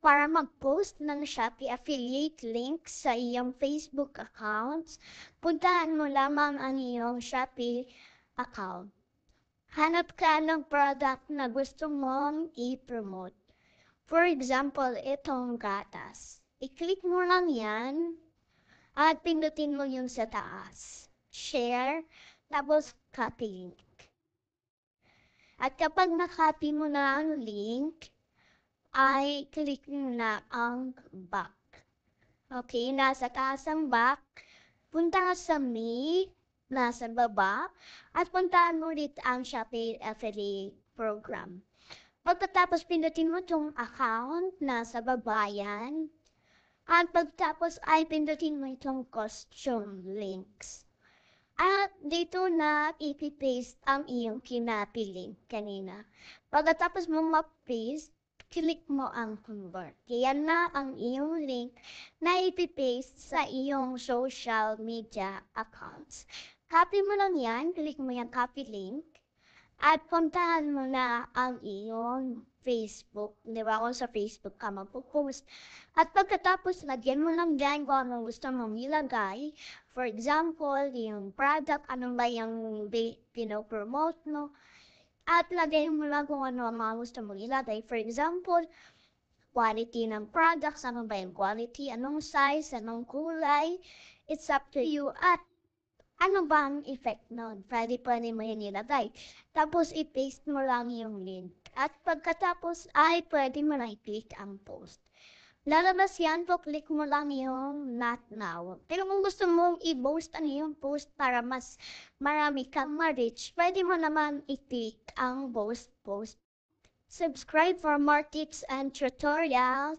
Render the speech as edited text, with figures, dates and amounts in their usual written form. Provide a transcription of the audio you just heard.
para mag-post ng Shopee affiliate link sa iyong Facebook accounts, puntahan mo lamang ang iyong Shopee account. Hanap ka ng product na gusto mong i-promote. For example, itong gatas. I-click mo lang yan at pindutin mo yung sa taas. Share, tapos copy link. At kapag na-copy mo na ang link, ay click mo na ang back. Okay, nasa taas ang back. Punta ka sa me, nasa baba, at puntaan mo ulit ang Shopee Affiliate Program. Pagkatapos pindutin mo itong account, nasa baba yan. At pagkatapos ay pindutin mo itong costume links. At dito na ipipaste ang iyong kinapili kanina. Pagkatapos mo ma-paste, click mo ang convert. Yan na ang iyong link na ipipaste sa iyong social media accounts. Copy mo lang yan, click mo yung copy link, at puntahan mo na ang iyong Facebook. Di ba kung sa Facebook ka magpo-post. At pagkatapos, lagyan mo lang dyan kung anong gusto mong ilagay. For example, yung product, anong ba yung pinopromote mo. At lagay mo lang kung ano ang mga gusto mong ilagay. For example, quality ng products, ano ba yung quality, anong size, anong kulay. It's up to you. At ano ba ang effect nun? Pwede mo yun ilagay. Tapos, i-paste mo lang yung link. At pagkatapos, ay pwede mo na i-click ang post. Lalabas yan po, click mo lang yung not now. Pero kung gusto mong i-post ano yung post para mas marami kang ma-reach, pwede mo naman i-click ang post. Subscribe for more tips and tutorials.